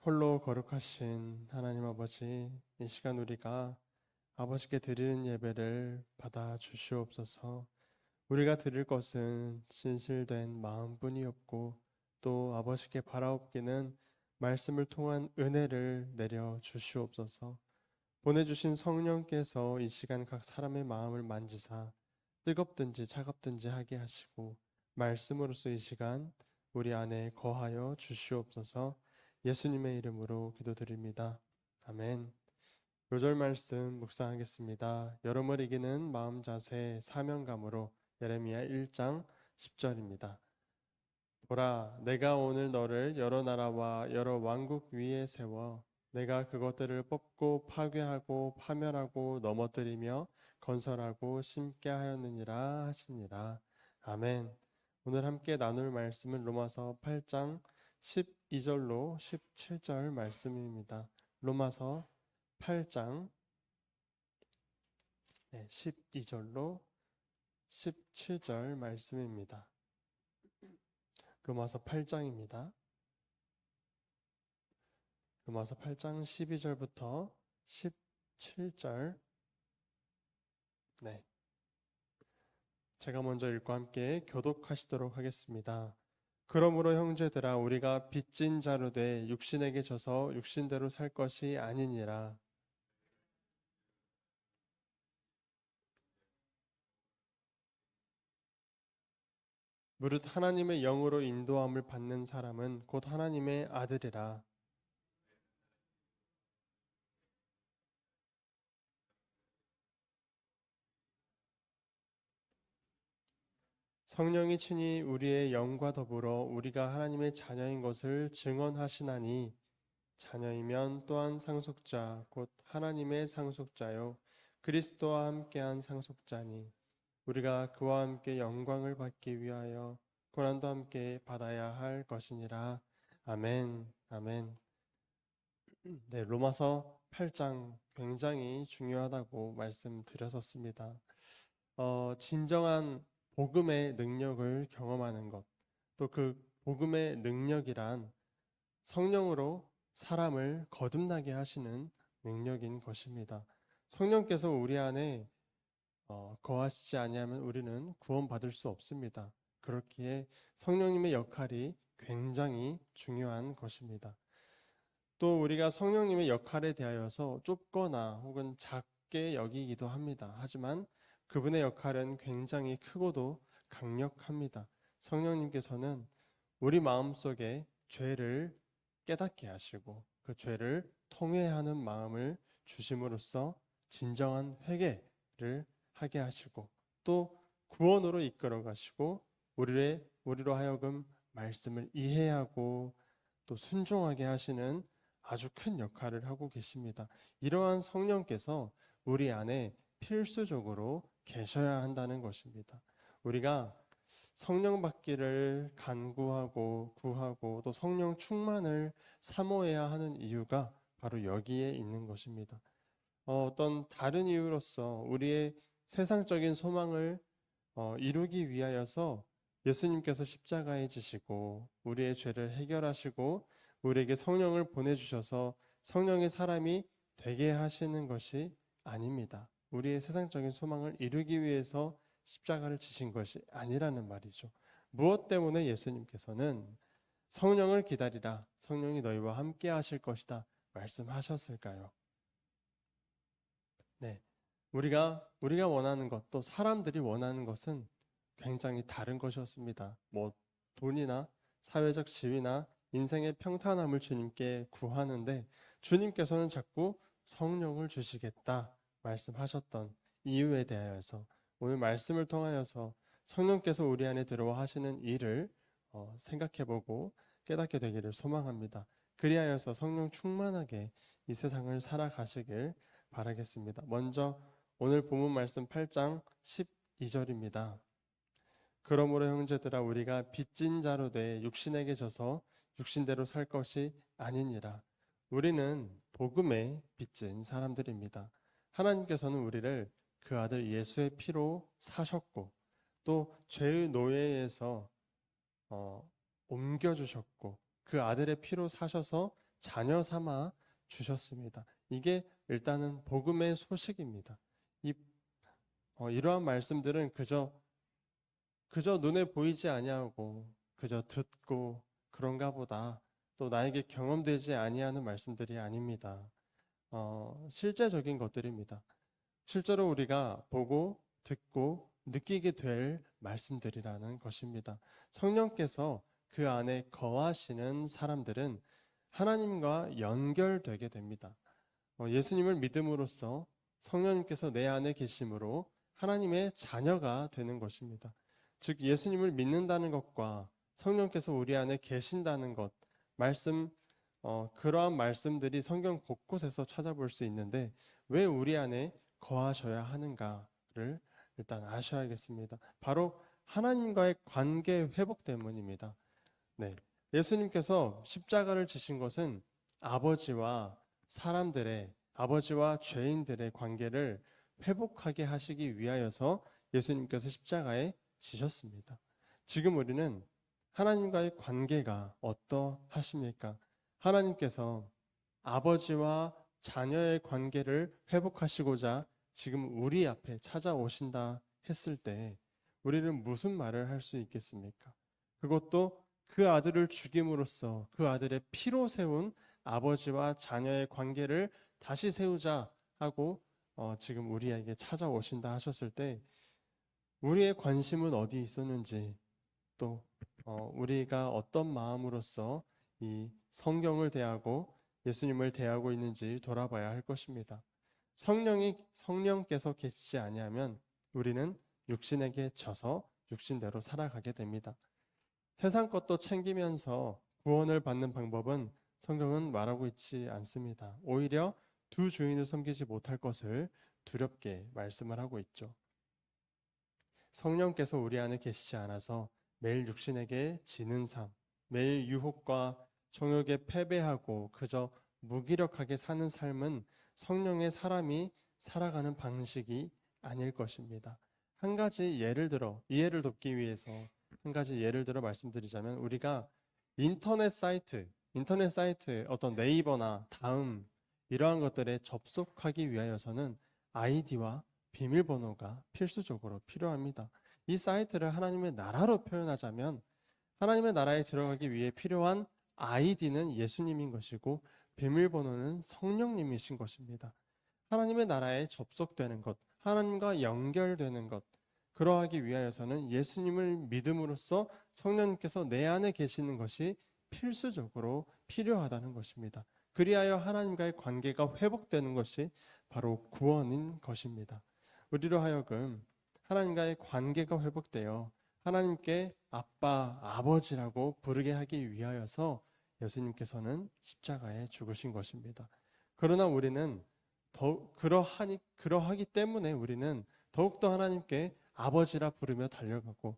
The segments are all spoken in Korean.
홀로 거룩하신 하나님 아버지, 이 시간 우리가 아버지께 드리는 예배를 받아 주시옵소서. 우리가 드릴 것은 진실된 마음뿐이었고 또 아버지께 바라옵기는 말씀을 통한 은혜를 내려 주시옵소서. 보내주신 성령께서 이 시간 각 사람의 마음을 만지사 뜨겁든지 차갑든지 하게 하시고 말씀으로써 이 시간 우리 안에 거하여 주시옵소서. 예수님의 이름으로 기도드립니다. 아멘. 요절 말씀 묵상하겠습니다. 여러분을 이기는 마음 자세 사명감으로 예레미야 1장 10절입니다. 보라, 내가 오늘 너를 여러 나라와 여러 왕국 위에 세워 내가 그것들을 뽑고 파괴하고 파멸하고 넘어뜨리며 건설하고 심게 하였느니라 하시니라. 아멘. 오늘 함께 나눌 말씀은 로마서 8장 12절로 17절 말씀입니다. 로마서 8장 12절로 17절 말씀입니다. 로마서 8장입니다. 로마서 8장 12절부터 17절. 제가 먼저 읽고 함께 교독하시도록 하겠습니다. 그러므로 형제들아, 우리가 빚진 자로 돼 육신에게 져서 육신대로 살 것이 아니니라. 무릇 하나님의 영으로 인도함을 받는 사람은 곧 하나님의 아들이라. 성령이 친히 우리의 영과 더불어 우리가 하나님의 자녀인 것을 증언하시나니, 자녀이면 또한 상속자 곧 하나님의 상속자요 그리스도와 함께한 상속자니, 우리가 그와 함께 영광을 받기 위하여 고난도 함께 받아야 할 것이니라. 아멘. 아멘. 로마서 8장 굉장히 중요하다고 말씀드렸었습니다. 진정한 복음의 능력을 경험하는 것, 또 그 복음의 능력이란 성령으로 사람을 거듭나게 하시는 능력인 것입니다. 성령께서 우리 안에 거하시지 아니하면 우리는 구원받을 수 없습니다. 그렇기에 성령님의 역할이 굉장히 중요한 것입니다. 또 우리가 성령님의 역할에 대하여서 좁거나 혹은 작게 여기기도 합니다. 하지만 그분의 역할은 굉장히 크고도 강력합니다. 성령님께서는 우리 마음속에 죄를 깨닫게 하시고 그 죄를 통회하는 마음을 주심으로써 진정한 회개를 하게 하시고 또 구원으로 이끌어 가시고 우리로 하여금 말씀을 이해하고 또 순종하게 하시는 아주 큰 역할을 하고 계십니다. 이러한 성령께서 우리 안에 필수적으로 계셔야 한다는 것입니다. 우리가 성령 받기를 간구하고 구하고 또 성령 충만을 사모해야 하는 이유가 바로 여기에 있는 것입니다. 어떤 다른 이유로서 우리의 세상적인 소망을 이루기 위하여서 예수님께서 십자가에 지시고 우리의 죄를 해결하시고 우리에게 성령을 보내주셔서 성령의 사람이 되게 하시는 것이 아닙니다. 우리의 세상적인 소망을 이루기 위해서 십자가를 지신 것이 아니라는 말이죠. 무엇 때문에 예수님께서는 성령을 기다리라, 성령이 너희와 함께 하실 것이다 말씀하셨을까요? 우리가 원하는 것, 또 사람들이 원하는 것은 굉장히 다른 것이었습니다. 돈이나 사회적 지위나 인생의 평탄함을 주님께 구하는데 주님께서는 자꾸 성령을 주시겠다 말씀하셨던 이유에 대하여서 오늘 말씀을 통하여서 성령께서 우리 안에 들어와 하시는 일을 생각해보고 깨닫게 되기를 소망합니다. 그리하여서 성령 충만하게 이 세상을 살아가시길 바라겠습니다. 먼저 오늘 본문 말씀 8장 12절입니다. 그러므로 형제들아, 우리가 빚진 자로 돼 육신에게 져서 육신대로 살 것이 아니니라. 우리는 복음에 빚진 사람들입니다. 하나님께서는 우리를 그 아들 예수의 피로 사셨고 또 죄의 노예에서 옮겨주셨고 그 아들의 피로 사셔서 자녀 삼아 주셨습니다. 이게 일단은 복음의 소식입니다. 이러한 말씀들은 그저 눈에 보이지 아니하고 그저 듣고 그런가 보다, 또 나에게 경험되지 아니하는 말씀들이 아닙니다. 실제적인 것들입니다. 실제로 우리가 보고 듣고 느끼게 될 말씀들이라는 것입니다. 성령께서 그 안에 거하시는 사람들은 하나님과 연결되게 됩니다. 예수님을 믿음으로써 성령님께서 내 안에 계심으로 하나님의 자녀가 되는 것입니다. 즉 예수님을 믿는다는 것과 성령께서 우리 안에 계신다는 것, 그러한 말씀들이 성경 곳곳에서 찾아볼 수 있는데 왜 우리 안에 거하셔야 하는가를 일단 아셔야겠습니다. 바로 하나님과의 관계 회복 때문입니다. 네. 예수님께서 십자가를 지신 것은 아버지와 죄인들의 관계를 회복하게 하시기 위하여서 예수님께서 십자가에 지셨습니다. 지금 우리는 하나님과의 관계가 어떠하십니까? 하나님께서 아버지와 자녀의 관계를 회복하시고자 지금 우리 앞에 찾아오신다 했을 때 우리는 무슨 말을 할 수 있겠습니까? 그것도 그 아들을 죽임으로써 그 아들의 피로 세운 아버지와 자녀의 관계를 다시 세우자 하고 지금 우리에게 찾아오신다 하셨을 때 우리의 관심은 어디 있었는지, 또 우리가 어떤 마음으로서 이 성경을 대하고 예수님을 대하고 있는지 돌아봐야 할 것입니다. 성령께서 계시지 아니하면 우리는 육신에게 져서 육신대로 살아가게 됩니다. 세상 것도 챙기면서 구원을 받는 방법은 성경은 말하고 있지 않습니다. 오히려 두 주인을 섬기지 못할 것을 두렵게 말씀을 하고 있죠. 성령께서 우리 안에 계시지 않아서 매일 육신에게 지는 삶, 매일 유혹과 정욕에 패배하고 그저 무기력하게 사는 삶은 성령의 사람이 살아가는 방식이 아닐 것입니다. 한 가지 예를 들어 이해를 돕기 위해서 한 가지 예를 들어 말씀드리자면 우리가 인터넷 사이트, 어떤 네이버나 다음 이러한 것들에 접속하기 위하여서는 아이디와 비밀번호가 필수적으로 필요합니다. 이 사이트를 하나님의 나라로 표현하자면 하나님의 나라에 들어가기 위해 필요한 아이디는 예수님인 것이고 비밀번호는 성령님이신 것입니다. 하나님의 나라에 접속되는 것, 하나님과 연결되는 것, 그러하기 위하여서는 예수님을 믿음으로써 성령님께서 내 안에 계시는 것이 필수적으로 필요하다는 것입니다. 그리하여 하나님과의 관계가 회복되는 것이 바로 구원인 것입니다. 우리로 하여금 하나님과의 관계가 회복되어 하나님께 아빠, 아버지라고 부르게 하기 위하여서 예수님께서는 십자가에 죽으신 것입니다. 그러나 우리는 그러하기 때문에 우리는 더욱더 하나님께 아버지라 부르며 달려가고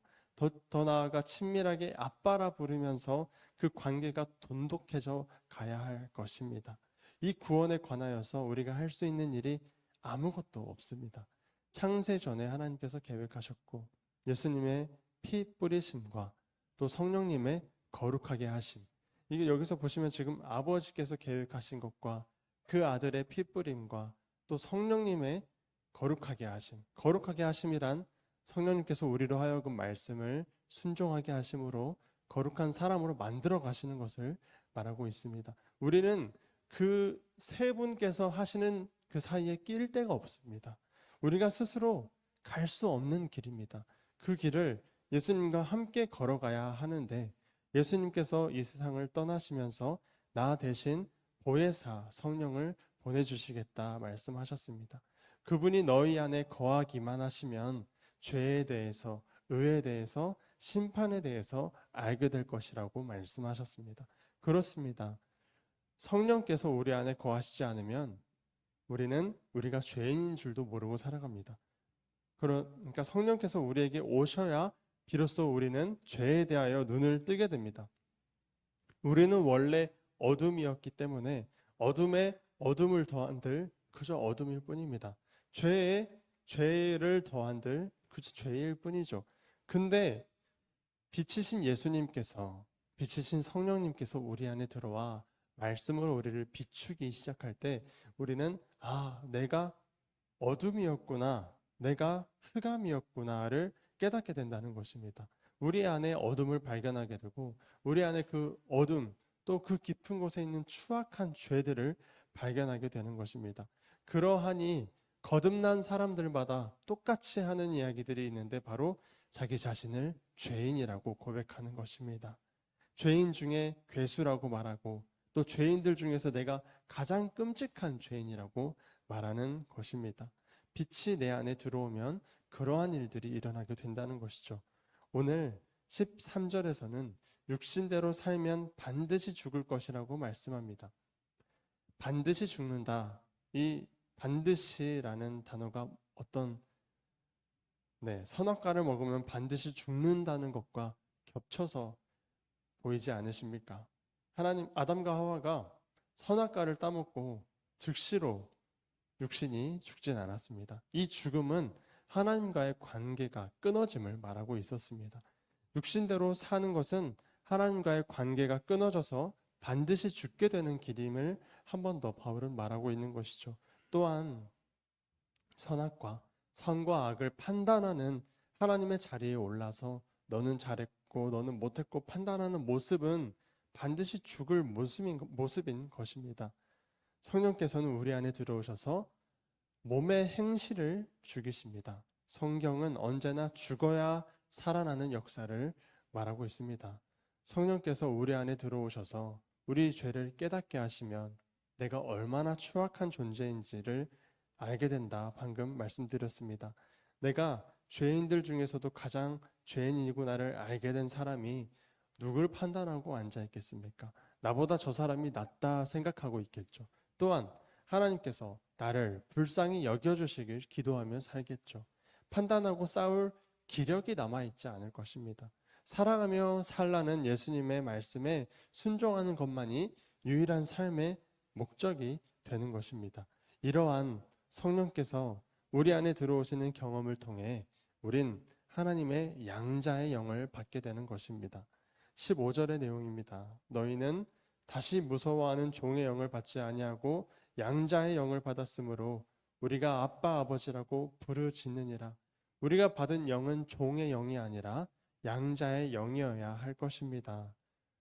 더 나아가 친밀하게 아빠라 부르면서 그 관계가 돈독해져 가야 할 것입니다. 이 구원에 관하여서 우리가 할 수 있는 일이 아무것도 없습니다. 창세 전에 하나님께서 계획하셨고 예수님의 피 뿌리심과 또 성령님의 거룩하게 하심, 이게 여기서 보시면 지금 아버지께서 계획하신 것과 그 아들의 피 뿌림과 또 성령님의 거룩하게 하심이란 성령님께서 우리로 하여금 말씀을 순종하게 하심으로 거룩한 사람으로 만들어 가시는 것을 말하고 있습니다. 우리는 그 세 분께서 하시는 그 사이에 낄 데가 없습니다. 우리가 스스로 갈 수 없는 길입니다. 그 길을 예수님과 함께 걸어가야 하는데 예수님께서 이 세상을 떠나시면서 나 대신 보혜사 성령을 보내주시겠다 말씀하셨습니다. 그분이 너희 안에 거하기만 하시면 죄에 대해서, 의에 대해서, 심판에 대해서 알게 될 것이라고 말씀하셨습니다. 그렇습니다. 성령께서 우리 안에 거하시지 않으면 우리가 죄인인 줄도 모르고 살아갑니다. 그러니까 성령께서 우리에게 오셔야 비로소 우리는 죄에 대하여 눈을 뜨게 됩니다. 우리는 원래 어둠이었기 때문에 어둠에 어둠을 더한들 그저 어둠일 뿐입니다. 죄에 죄를 더한들 그저 죄일 뿐이죠. 근데 빛이신 성령님께서 우리 안에 들어와 말씀으로 우리를 비추기 시작할 때 우리는 내가 어둠이었구나, 내가 흑암이었구나를 깨닫게 된다는 것입니다. 우리 안에 어둠을 발견하게 되고 우리 안에 그 어둠 또 그 깊은 곳에 있는 추악한 죄들을 발견하게 되는 것입니다. 그러하니 거듭난 사람들마다 똑같이 하는 이야기들이 있는데 바로 자기 자신을 죄인이라고 고백하는 것입니다. 죄인 중에 괴수라고 말하고 또 죄인들 중에서 내가 가장 끔찍한 죄인이라고 말하는 것입니다. 빛이 내 안에 들어오면 그러한 일들이 일어나게 된다는 것이죠. 오늘 13절에서는 육신대로 살면 반드시 죽을 것이라고 말씀합니다. 반드시 죽는다. 이 반드시라는 단어가 어떤 선악과를 먹으면 반드시 죽는다는 것과 겹쳐서 보이지 않으십니까? 하나님, 아담과 하와가 선악과를 따먹고 즉시로 육신이 죽진 않았습니다. 이 죽음은 하나님과의 관계가 끊어짐을 말하고 있었습니다. 육신대로 사는 것은 하나님과의 관계가 끊어져서 반드시 죽게 되는 길임을 한 번 더 바울은 말하고 있는 것이죠. 또한 선과 악을 판단하는 하나님의 자리에 올라서 너는 잘했고 너는 못했고 판단하는 모습은 반드시 죽을 모습인 것입니다. 성령께서는 우리 안에 들어오셔서 몸의 행실을 죽이십니다. 성경은 언제나 죽어야 살아나는 역사를 말하고 있습니다. 성령께서 우리 안에 들어오셔서 우리 죄를 깨닫게 하시면 내가 얼마나 추악한 존재인지를 알게 된다. 방금 말씀드렸습니다. 내가 죄인들 중에서도 가장 죄인이구나를 알게 된 사람이 누굴 판단하고 앉아 있겠습니까? 나보다 저 사람이 낫다 생각하고 있겠죠. 또한 하나님께서 나를 불쌍히 여겨주시길 기도하며 살겠죠. 판단하고 싸울 기력이 남아있지 않을 것입니다. 사랑하며 살라는 예수님의 말씀에 순종하는 것만이 유일한 삶의 목적이 되는 것입니다. 이러한 성령께서 우리 안에 들어오시는 경험을 통해 우린 하나님의 양자의 영을 받게 되는 것입니다. 15절의 내용입니다. 너희는 다시 무서워하는 종의 영을 받지 아니하고 양자의 영을 받았으므로 우리가 아빠 아버지라고 부르짖느니라. 우리가 받은 영은 종의 영이 아니라 양자의 영이어야 할 것입니다.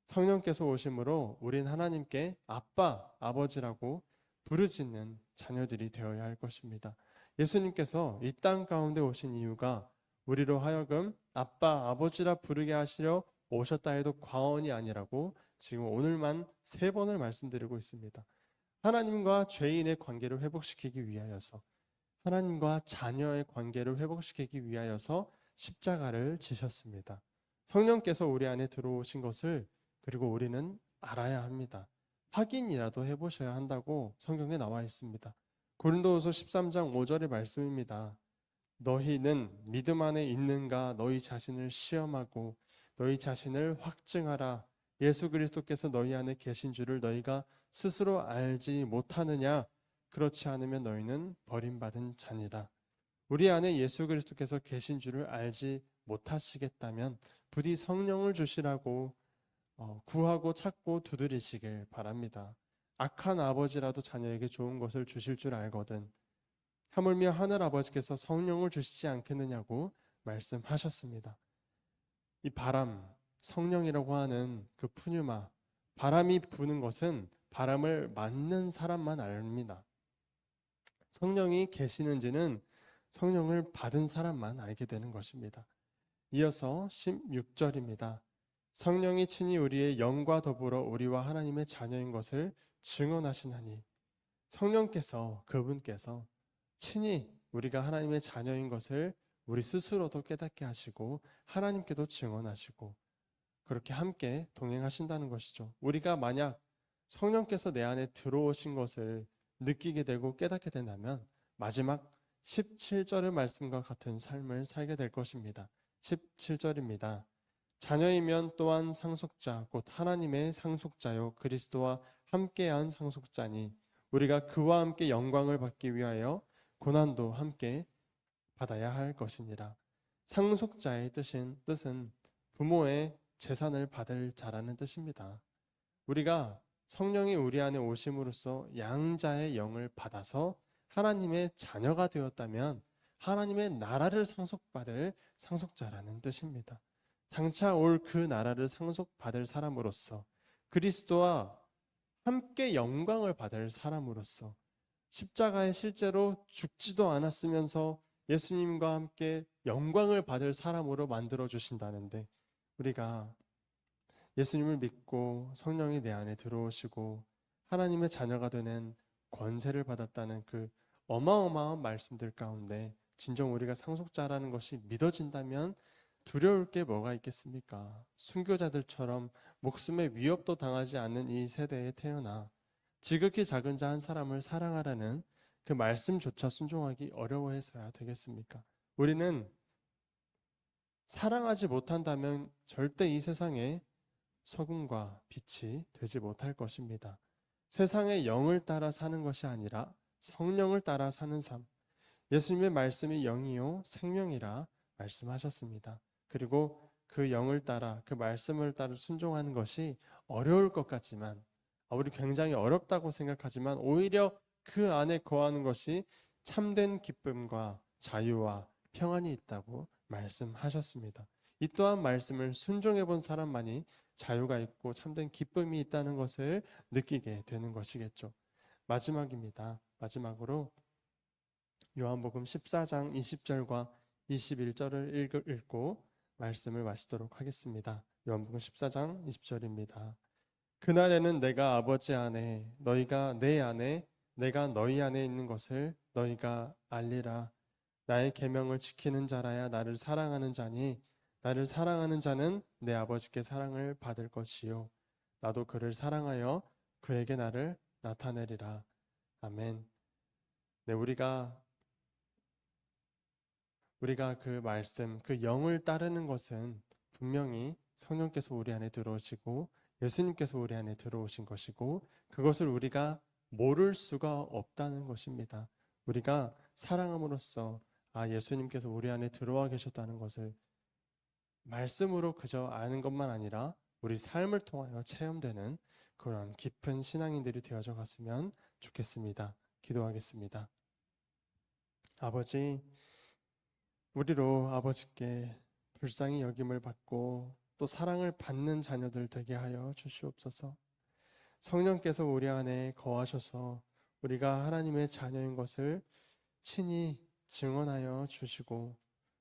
성령께서 오심으로 우린 하나님께 아빠 아버지라고 부르짖는 자녀들이 되어야 할 것입니다. 예수님께서 이 땅 가운데 오신 이유가 우리로 하여금 아빠 아버지라 부르게 하시려 오셨다 해도 과언이 아니라고 지금 오늘만 3번을 말씀드리고 있습니다. 하나님과 죄인의 관계를 회복시키기 위하여서, 하나님과 자녀의 관계를 회복시키기 위하여서 십자가를 지셨습니다. 성령께서 우리 안에 들어오신 것을 그리고 우리는 알아야 합니다. 확인이라도 해보셔야 한다고 성경에 나와 있습니다. 고린도후서 13장 5절의 말씀입니다. 너희는 믿음 안에 있는가 너희 자신을 시험하고 너희 자신을 확증하라. 예수 그리스도께서 너희 안에 계신 줄을 너희가 스스로 알지 못하느냐? 그렇지 않으면 너희는 버림받은 자니라. 우리 안에 예수 그리스도께서 계신 줄을 알지 못하시겠다면 부디 성령을 주시라고 구하고 찾고 두드리시길 바랍니다. 악한 아버지라도 자녀에게 좋은 것을 주실 줄 알거든 하물며 하늘 아버지께서 성령을 주시지 않겠느냐고 말씀하셨습니다. 이 바람, 성령이라고 하는 그 푸뉴마, 바람이 부는 것은 바람을 맞는 사람만 압니다. 성령이 계시는지는 성령을 받은 사람만 알게 되는 것입니다. 이어서 16절입니다. 성령이 친히 우리의 영과 더불어 우리와 하나님의 자녀인 것을 증언하시나니, 성령께서 그분께서 친히 우리가 하나님의 자녀인 것을 우리 스스로도 깨닫게 하시고 하나님께도 증언하시고 그렇게 함께 동행하신다는 것이죠. 우리가 만약 성령께서 내 안에 들어오신 것을 느끼게 되고 깨닫게 된다면 마지막 17절의 말씀과 같은 삶을 살게 될 것입니다. 17절입니다. 자녀이면 또한 상속자 곧 하나님의 상속자요 그리스도와 함께한 상속자니 우리가 그와 함께 영광을 받기 위하여 고난도 함께 받아야 할 것이니라. 상속자의 뜻은 부모의 재산을 받을 자라는 뜻입니다. 우리가 성령이 우리 안에 오심으로써 양자의 영을 받아서 하나님의 자녀가 되었다면 하나님의 나라를 상속받을 상속자라는 뜻입니다. 장차 올 그 나라를 상속받을 사람으로서 그리스도와 함께 영광을 받을 사람으로서 십자가에 실제로 죽지도 않았으면서 예수님과 함께 영광을 받을 사람으로 만들어 주신다는데, 우리가 예수님을 믿고 성령이 내 안에 들어오시고 하나님의 자녀가 되는 권세를 받았다는 그 어마어마한 말씀들 가운데 진정 우리가 상속자라는 것이 믿어진다면 두려울 게 뭐가 있겠습니까? 순교자들처럼 목숨의 위협도 당하지 않는 이 세대에 태어나 지극히 작은 자 한 사람을 사랑하라는 그 말씀조차 순종하기 어려워해서야 되겠습니까? 우리는 사랑하지 못한다면 절대 이 세상에 소금과 빛이 되지 못할 것입니다. 세상의 영을 따라 사는 것이 아니라 성령을 따라 사는 삶. 예수님의 말씀이 영이요 생명이라 말씀하셨습니다. 그리고 그 영을 따라 그 말씀을 따라 순종하는 것이 어려울 것 같지만, 우리 굉장히 어렵다고 생각하지만 오히려 그 안에 거하는 것이 참된 기쁨과 자유와 평안이 있다고 말씀하셨습니다. 이 또한 말씀을 순종해 본 사람만이 자유가 있고 참된 기쁨이 있다는 것을 느끼게 되는 것이겠죠. 마지막입니다. 마지막으로 요한복음 14장 20절과 21절을 읽고 말씀을 마치도록 하겠습니다. 요한복음 14장 20절입니다. 그날에는 내가 아버지 안에, 너희가 내 안에, 내가 너희 안에 있는 것을 너희가 알리라. 나의 계명을 지키는 자라야 나를 사랑하는 자니, 나를 사랑하는 자는 내 아버지께 사랑을 받을 것이요 나도 그를 사랑하여 그에게 나를 나타내리라. 아멘. 네, 우리가 그 말씀, 그 영을 따르는 것은 분명히 성령께서 우리 안에 들어오시고 예수님께서 우리 안에 들어오신 것이고, 그것을 우리가 모를 수가 없다는 것입니다. 우리가 사랑함으로써 예수님께서 우리 안에 들어와 계셨다는 것을 말씀으로 그저 아는 것만 아니라 우리 삶을 통하여 체험되는 그런 깊은 신앙인들이 되어져 갔으면 좋겠습니다. 기도하겠습니다. 아버지, 우리로 아버지께 불쌍히 여김을 받고 또 사랑을 받는 자녀들 되게 하여 주시옵소서. 성령께서 우리 안에 거하셔서 우리가 하나님의 자녀인 것을 친히 증언하여 주시고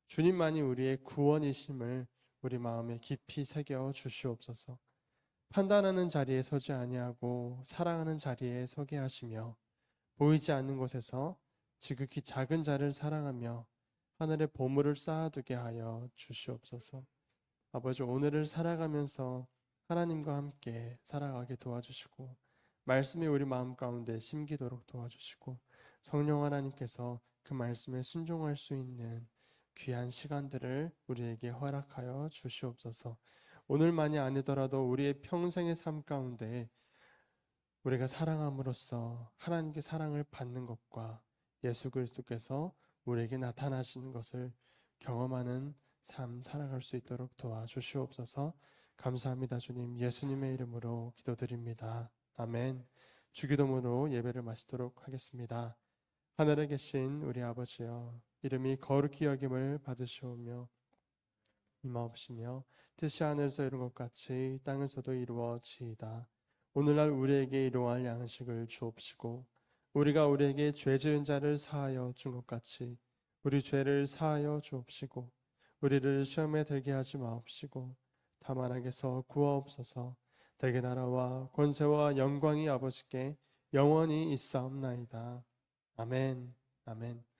주님만이 우리의 구원이심을 우리 마음에 깊이 새겨 주시옵소서. 판단하는 자리에 서지 아니하고 사랑하는 자리에 서게 하시며 보이지 않는 곳에서 지극히 작은 자를 사랑하며 하늘의 보물을 쌓아두게 하여 주시옵소서. 아버지, 오늘을 살아가면서 하나님과 함께 살아가게 도와주시고 말씀이 우리 마음 가운데 심기도록 도와주시고 성령 하나님께서 그 말씀에 순종할 수 있는 귀한 시간들을 우리에게 허락하여 주시옵소서. 오늘만이 아니더라도 우리의 평생의 삶 가운데 우리가 사랑함으로써 하나님께 사랑을 받는 것과 예수 그리스도께서 우리에게 나타나시는 것을 경험하는 삶 살아갈 수 있도록 도와주시옵소서. 감사합니다. 주님, 예수님의 이름으로 기도드립니다. 아멘. 주기도문으로 예배를 마치도록 하겠습니다. 하늘에 계신 우리 아버지여, 이름이 거룩히 여김을 받으시오며 임하옵시며 뜻이 하늘에서 이룬 것 같이 땅에서도 이루어지이다. 오늘날 우리에게 일용할 양식을 주옵시고 우리가 우리에게 죄 지은 자를 사하여 준 것 같이 우리 죄를 사하여 주옵시고 우리를 시험에 들게 하지 마옵시고 다만 악에서 구하옵소서. 대개 나라와 권세와 영광이 아버지께 영원히 있사옵나이다. 아멘. 아멘.